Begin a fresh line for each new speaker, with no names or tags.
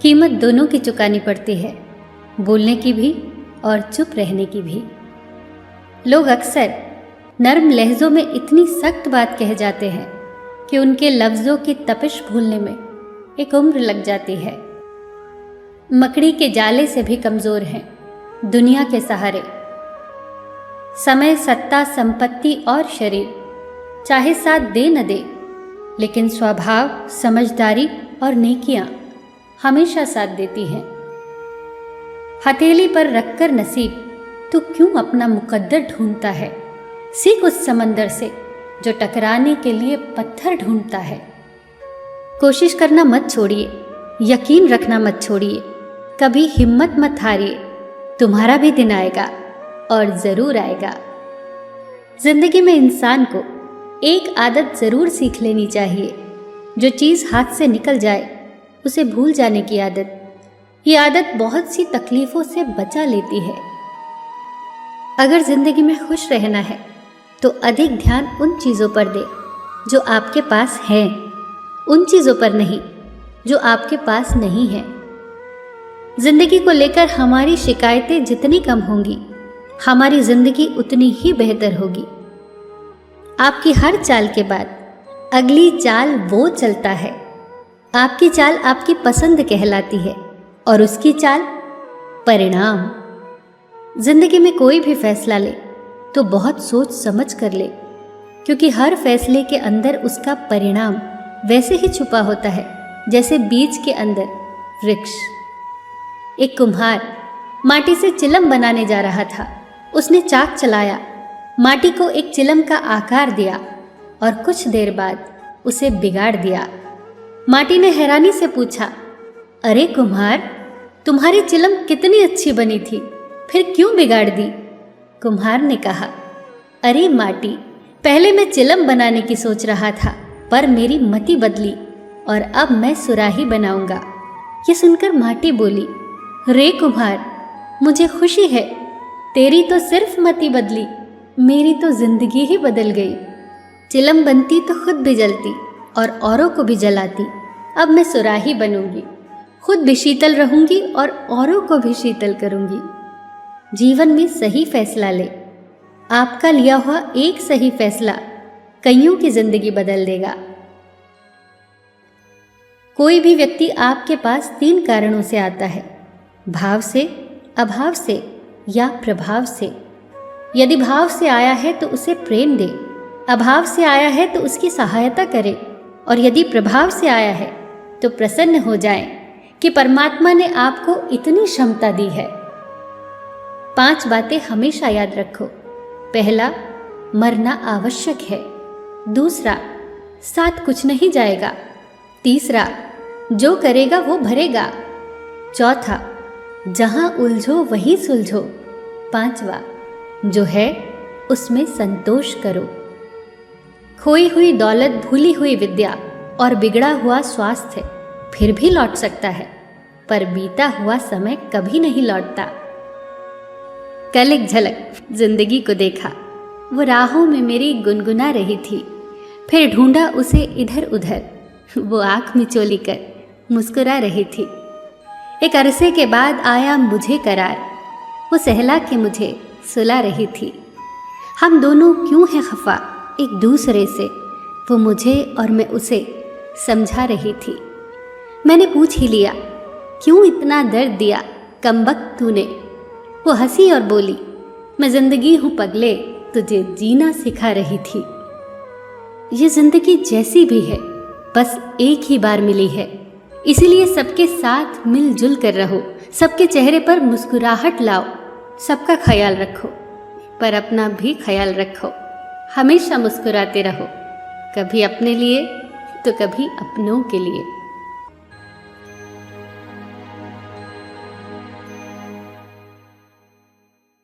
कीमत दोनों की चुकानी पड़ती है, बोलने की भी और चुप रहने की भी। लोग अक्सर नर्म लहजों में इतनी सख्त बात कह जाते हैं कि उनके लफ्ज़ों की तपिश भूलने में एक उम्र लग जाती है। मकड़ी के जाले से भी कमज़ोर हैं दुनिया के सहारे। समय, सत्ता, संपत्ति और शरीर चाहे साथ दे न दे, लेकिन स्वभाव, समझदारी और नेकियां हमेशा साथ देती हैं। हथेली पर रखकर नसीब तू क्यों अपना मुकद्दर ढूंढता है? सीख उस समंदर से जो टकराने के लिए पत्थर ढूंढता है। कोशिश करना मत छोड़िए, यकीन रखना मत छोड़िए, कभी हिम्मत मत हारिए। तुम्हारा भी दिन आएगा और ज़रूर आएगा। जिंदगी में इंसान को एक आदत ज़रूर सीख लेनी चाहिए। जो चीज़ हाथ से निकल जाए उसे भूल जाने की आदत। ये आदत बहुत सी तकलीफ़ों से बचा लेती है। अगर ज़िंदगी में खुश रहना है तो अधिक ध्यान उन चीज़ों पर दे जो आपके पास हैं, उन चीज़ों पर नहीं जो आपके पास नहीं हैं। ज़िंदगी को लेकर हमारी शिकायतें जितनी कम होंगी, हमारी ज़िंदगी उतनी ही बेहतर होगी। आपकी हर चाल के बाद अगली चाल वो चलता है। आपकी चाल आपकी पसंद कहलाती है और उसकी चाल परिणाम। जिंदगी में कोई भी फैसला ले तो बहुत सोच समझ कर ले, क्योंकि हर फैसले के अंदर उसका परिणाम वैसे ही छुपा होता है जैसे बीज के अंदर वृक्ष। एक कुम्हार माटी से चिलम बनाने जा रहा था। उसने चाक चलाया, माटी को एक चिलम का आकार दिया और कुछ देर बाद उसे बिगाड़ दिया। माटी ने हैरानी से पूछा, अरे कुम्हार, तुम्हारी चिलम कितनी अच्छी बनी थी, फिर क्यों बिगाड़ दी? कुम्हार ने कहा, अरे माटी, पहले मैं चिलम बनाने की सोच रहा था, पर मेरी मति बदली और अब मैं सुराही बनाऊंगा। ये सुनकर माटी बोली, रे कुम्हार, मुझे खुशी है, तेरी तो सिर्फ मति बदली, मेरी तो जिंदगी ही बदल गई। चिलम बनती तो खुद भी जलती और औरों को भी जलाती। अब मैं सुराही बनूंगी, खुद भी शीतल रहूंगी और औरों को भी शीतल करूंगी। जीवन में सही फैसला ले। आपका लिया हुआ एक सही फैसला कईयों की जिंदगी बदल देगा। कोई भी व्यक्ति आपके पास 3 कारणों से आता है, भाव से, अभाव से या प्रभाव से। यदि भाव से आया है तो उसे प्रेम दे, अभाव से आया है तो उसकी सहायता करें, और यदि प्रभाव से आया है तो प्रसन्न हो जाएं कि परमात्मा ने आपको इतनी क्षमता दी है। 5 बातें हमेशा याद रखो। पहला, मरना आवश्यक है। दूसरा, साथ कुछ नहीं जाएगा। तीसरा, जो करेगा वो भरेगा। चौथा, जहां उलझो वहीं सुलझो। 5वां, जो है उसमें संतोष करो। खोई हुई दौलत, भूली हुई विद्या और बिगड़ा हुआ स्वास्थ्य फिर भी लौट सकता है, पर बीता हुआ समय कभी नहीं लौटता। कल एक झलक जिंदगी को देखा, वो राहों में मेरी गुनगुना रही थी, फिर ढूंढा उसे इधर उधर, वो आंख मिचोली कर मुस्कुरा रही थी। एक अरसे के बाद आया मुझे करार, वो सहला के मुझे सुला रही थी। हम दोनों क्यों हैं खफा एक दूसरे से, वो मुझे और मैं उसे समझा रही थी। मैंने पूछ ही लिया, क्यों इतना दर्द दिया कमबख्त तूने? वो हंसी और बोली, मैं जिंदगी हूँ पगले, तुझे जीना सिखा रही थी। ये जिंदगी जैसी भी है बस एक ही बार मिली है, इसीलिए सबके साथ मिलजुल कर रहो, सबके चेहरे पर मुस्कुराहट लाओ, सबका ख्याल रखो, पर अपना भी ख्याल रखो। हमेशा मुस्कुराते रहो, कभी अपने लिए तो कभी अपनों के लिए।